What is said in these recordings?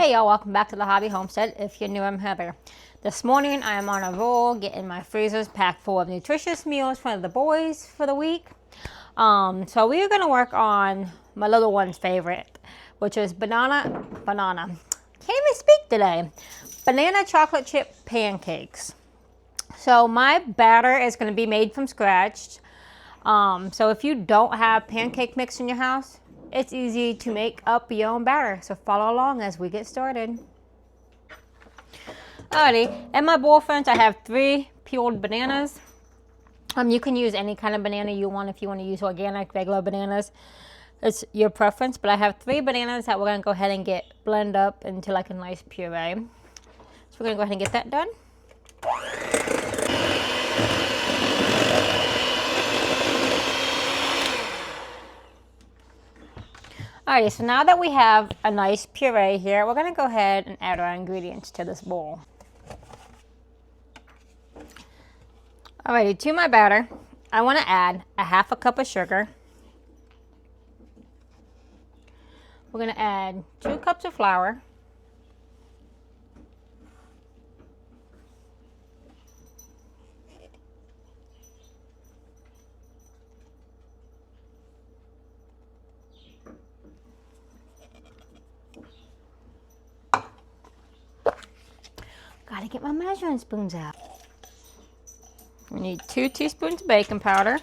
Hey y'all, welcome back to the Hobby Homestead. If you're new, I'm Heather. This morning I am on a roll getting my freezers packed full of nutritious meals for the boys for the week. So we are going to work on my little one's favorite, which is banana. Can't even speak today. Banana chocolate chip pancakes. So my batter is going to be made from scratch. So if you don't have pancake mix in your house, it's easy to make up your own batter. So follow along as we get started. Alrighty, in my bowl, friends, I have 3 peeled bananas. You can use any kind of banana you want. If you want to use organic, regular bananas, it's your preference. But I have 3 bananas that we're going to go ahead and blend up into like a nice puree. So we're going to go ahead and get that done. Alright, so now that we have a nice puree here, we're going to go ahead and add our ingredients to this bowl. Alrighty, to my batter, I want to add a 1/2 cup of sugar. We're going to add 2 cups of flour. Gotta get my measuring spoons out. We need 2 teaspoons of baking powder.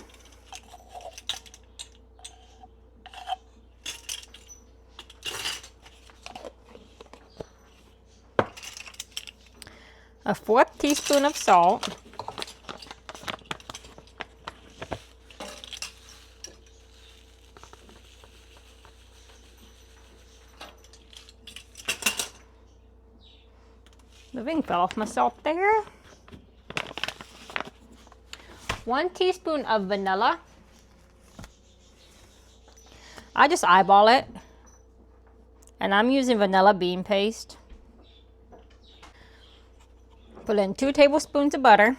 A 1/4 teaspoon of salt. The ring fell off my salt there. 1 teaspoon of vanilla. I just eyeball it. And I'm using vanilla bean paste. Put in 2 tablespoons of butter.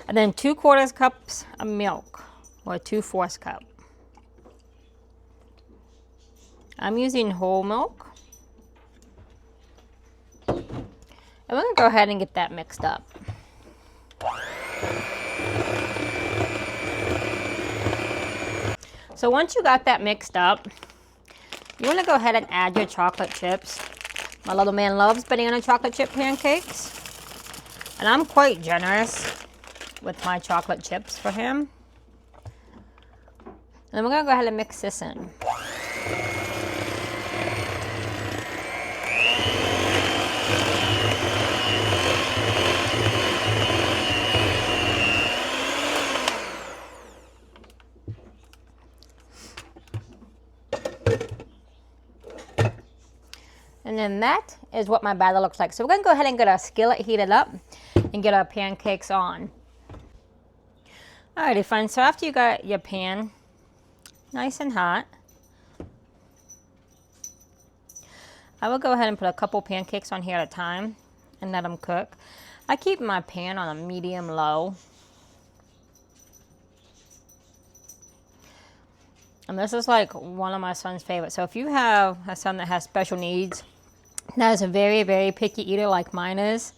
And then 2/4 cups of milk. Or 2/4 cup. I'm using whole milk. And we're going to go ahead and get that mixed up. So once you got that mixed up, you want to go ahead and add your chocolate chips. My little man loves banana chocolate chip pancakes. And I'm quite generous with my chocolate chips for him. And then we're going to go ahead and mix this in. And then that is what my batter looks like. So we're going to go ahead and get our skillet heated up and get our pancakes on. Alrighty friends, so after you got your pan nice and hot, I will go ahead and put a couple pancakes on here at a time and let them cook. I keep my pan on a medium low. And this is like one of my son's favorites. So if you have a son that has special needs, that is a very, very picky eater like mine is,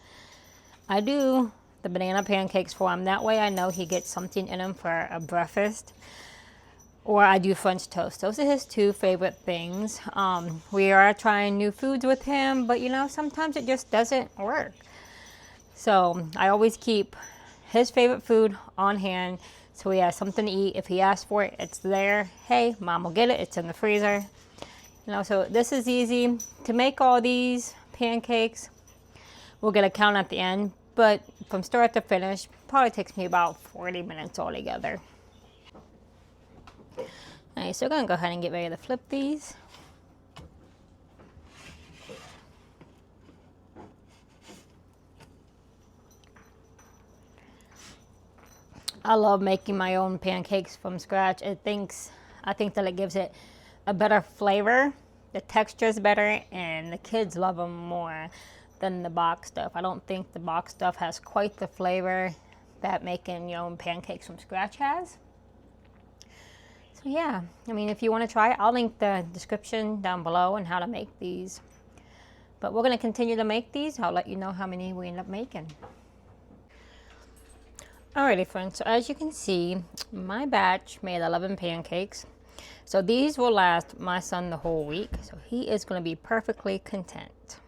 I do the banana pancakes for him. That way I know he gets something in him for a breakfast. Or I do French toast. Those are his 2 favorite things. We are trying new foods with him, but you know, sometimes it just doesn't work. So I always keep his favorite food on hand so he has something to eat. If he asks for it, it's there. Hey, mom will get it. It's in the freezer. You know, so this is easy to make all these pancakes. We'll get a count at the end, but from start to finish, probably takes me about 40 minutes altogether. Alright, so we're going to go ahead and get ready to flip these. I love making my own pancakes from scratch. I think that it gives it a better flavor. The texture is better, and the kids love them more than the box stuff. I don't think the box stuff has quite the flavor that making your own pancakes from scratch has. So yeah, I mean, if you want to try it, I'll link the description down below on how to make these. But we're going to continue to make these. I'll let you know how many we end up making. Alrighty friends, so as you can see, my batch made 11 pancakes. So these will last my son the whole week. So he is going to be perfectly content.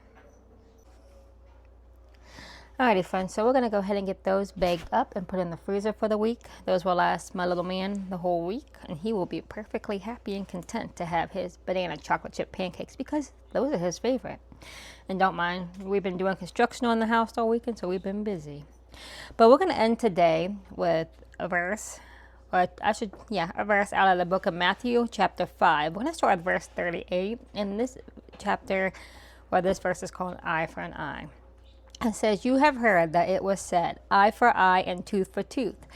Alrighty friends, so we're going to go ahead and get those baked up and put in the freezer for the week. Those will last my little man the whole week, and he will be perfectly happy and content to have his banana chocolate chip pancakes because those are his favorite. And don't mind, we've been doing construction on the house all weekend, so we've been busy. But we're going to end today with a verse, a verse out of the book of Matthew chapter 5. We're going to start with verse 38. In this chapter, this verse is called Eye for an Eye. It says, "You have heard that it was said, eye for eye and tooth for tooth.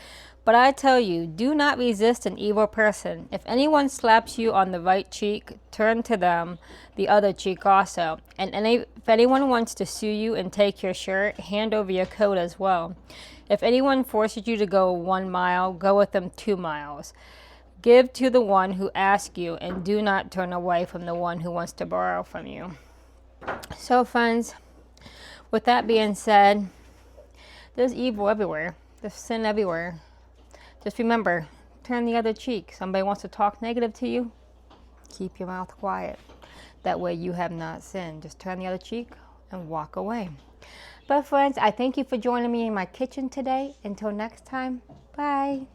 But I tell you, do not resist an evil person. If anyone slaps you on the right cheek, turn to them the other cheek also. And if anyone wants to sue you and take your shirt, hand over your coat as well. If anyone forces you to go 1 mile, go with them 2 miles. Give to the one who asks you, and do not turn away from the one who wants to borrow from you." So friends, with that being said, there's evil everywhere. There's sin everywhere. Just remember, turn the other cheek. Somebody wants to talk negative to you, keep your mouth quiet. That way you have not sinned. Just turn the other cheek and walk away. But friends, I thank you for joining me in my kitchen today. Until next time, bye.